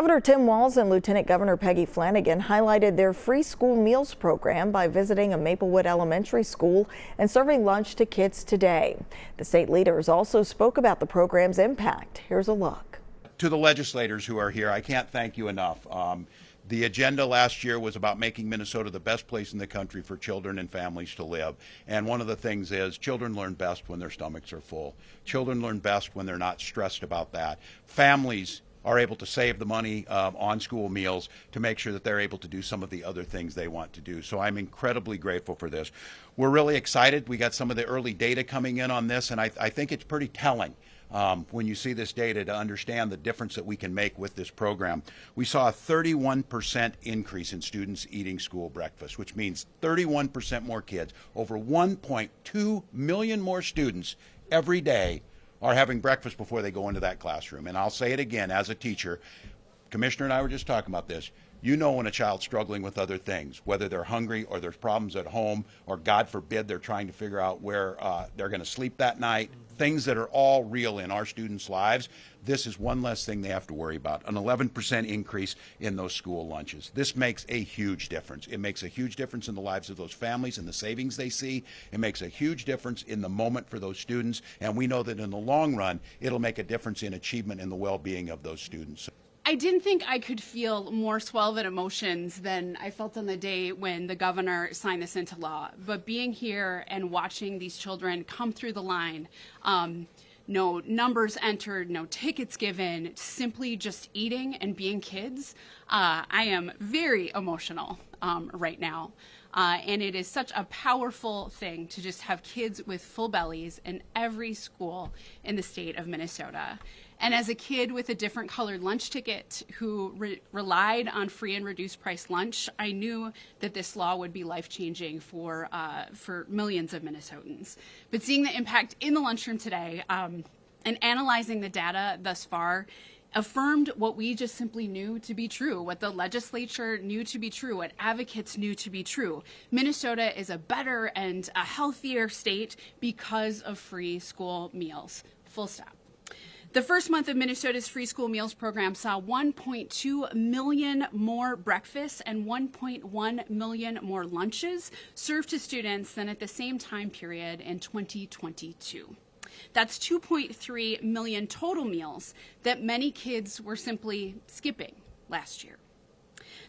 Governor Tim Walz and Lieutenant Governor Peggy Flanagan highlighted their free school meals program by visiting a Maplewood elementary school and serving lunch to kids today. The state leaders also spoke about the program's impact. Here's a look. To the legislators who are here, I can't thank you enough. The agenda last year was about making Minnesota the best place in the country for children and families to live. And one of the things is children learn best when their stomachs are full. Children learn best when they're not stressed about that. Families are able to save the money on school meals to make sure that they're able to do some of the other things they want to do. So I'm incredibly grateful for this. We're really excited. We got some of the early data coming in on this, and I think it's pretty telling when you see this data to understand the difference that we can make with this program. We saw a 31% increase in students eating school breakfast, which means 31% more kids, over 1.2 million more students every day are having breakfast before they go into that classroom. And I'll say it again, as a teacher, Commissioner and I were just talking about this. You know when a child's struggling with other things, whether they're hungry or there's problems at home, or God forbid they're trying to figure out where they're going to sleep that night, things that are all real in our students' lives. This is one less thing they have to worry about, an 11% increase in those school lunches. This makes a huge difference. It makes a huge difference in the lives of those families and the savings they see. It makes a huge difference in the moment for those students, and we know that in the long run, it'll make a difference in achievement and the well-being of those students. I didn't think I could feel more swell of emotions than I felt on the day when the governor signed this into law. But being here and watching these children come through the line, no numbers entered, no tickets given, simply just eating and being kids, I am very emotional right now. And it is such a powerful thing to just have kids with full bellies in every school in the state of Minnesota. And as a kid with a different colored lunch ticket who relied on free and reduced price lunch, I knew that this law would be life-changing for millions of Minnesotans. But seeing the impact in the lunchroom today and analyzing the data thus far affirmed what we just simply knew to be true, what the legislature knew to be true, what advocates knew to be true. Minnesota is a better and a healthier state because of free school meals. Full stop. The first month of Minnesota's free school meals program saw 1.2 million more breakfasts and 1.1 million more lunches served to students than at the same time period in 2022. That's 2.3 million total meals that many kids were simply skipping last year.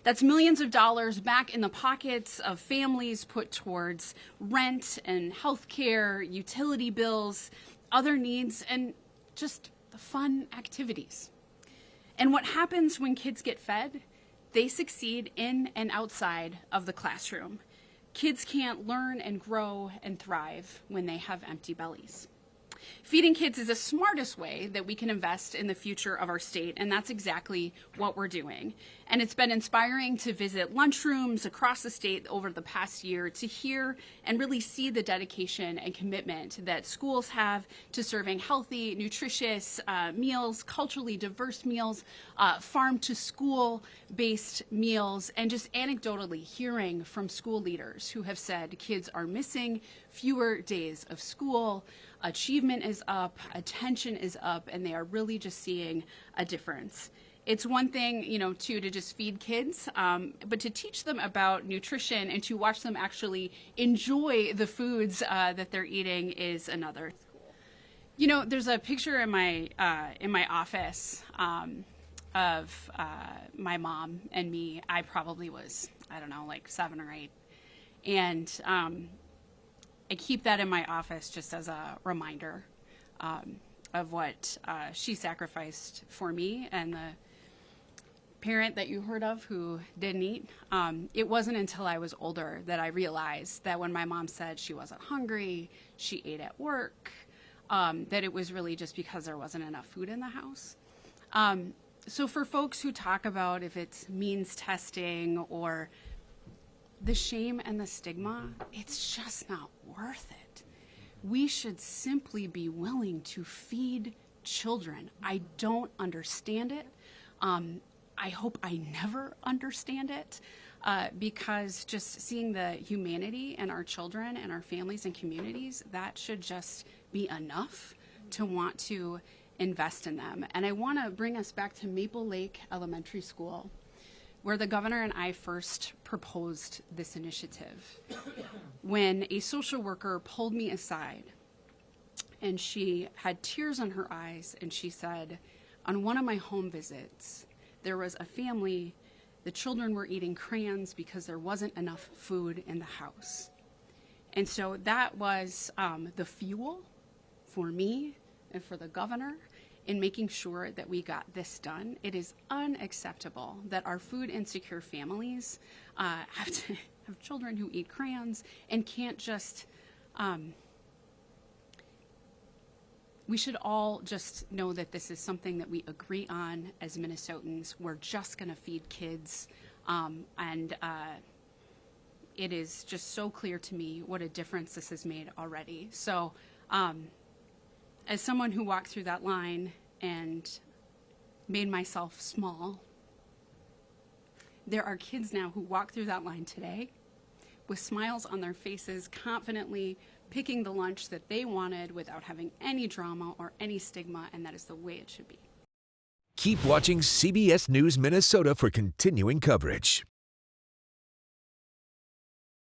That's millions of dollars back in the pockets of families put towards rent and health care, utility bills, other needs, and just the fun activities. And what happens when kids get fed? They succeed in and outside of the classroom. Kids can't learn and grow and thrive when they have empty bellies. Feeding kids is the smartest way that we can invest in the future of our state, and that's exactly what we're doing. And it's been inspiring to visit lunchrooms across the state over the past year to hear and really see the dedication and commitment that schools have to serving healthy, nutritious meals, culturally diverse meals, farm-to-school-based meals, and just anecdotally hearing from school leaders who have said kids are missing fewer days of school, achievement is up, attention is up, and they are really just seeing a difference. It's one thing, to just feed kids, but to teach them about nutrition and to watch them actually enjoy the foods that they're eating is another. There's a picture in my office of my mom and me. I probably was, like 7 or 8, and I keep that in my office just as a reminder of what she sacrificed for me and the parent that you heard of who didn't eat. It wasn't until I was older that I realized that when my mom said she wasn't hungry, she ate at work, that it was really just because there wasn't enough food in the house. So for folks who talk about if it's means testing or the shame and the stigma, it's just not worth it. We should simply be willing to feed children. I don't understand it. I hope I never understand it because just seeing the humanity in our children and our families and communities, that should just be enough to want to invest in them. And I want to bring us back to Maple Lake Elementary School, where the governor and I first proposed this initiative. When a social worker pulled me aside, and she had tears in her eyes, and she said, on one of my home visits, there was a family, the children were eating crayons because there wasn't enough food in the house. And so that was the fuel for me and for the governor in making sure that we got this done. It is unacceptable that our food insecure families have to have children who eat crayons and can't just, we should all just know that this is something that we agree on as Minnesotans. We're just gonna feed kids, it is just so clear to me what a difference this has made already. So as someone who walked through that line and made myself small, there are kids now who walk through that line today with smiles on their faces, confidently picking the lunch that they wanted without having any drama or any stigma, and that is the way it should be. Keep watching CBS News Minnesota for continuing coverage.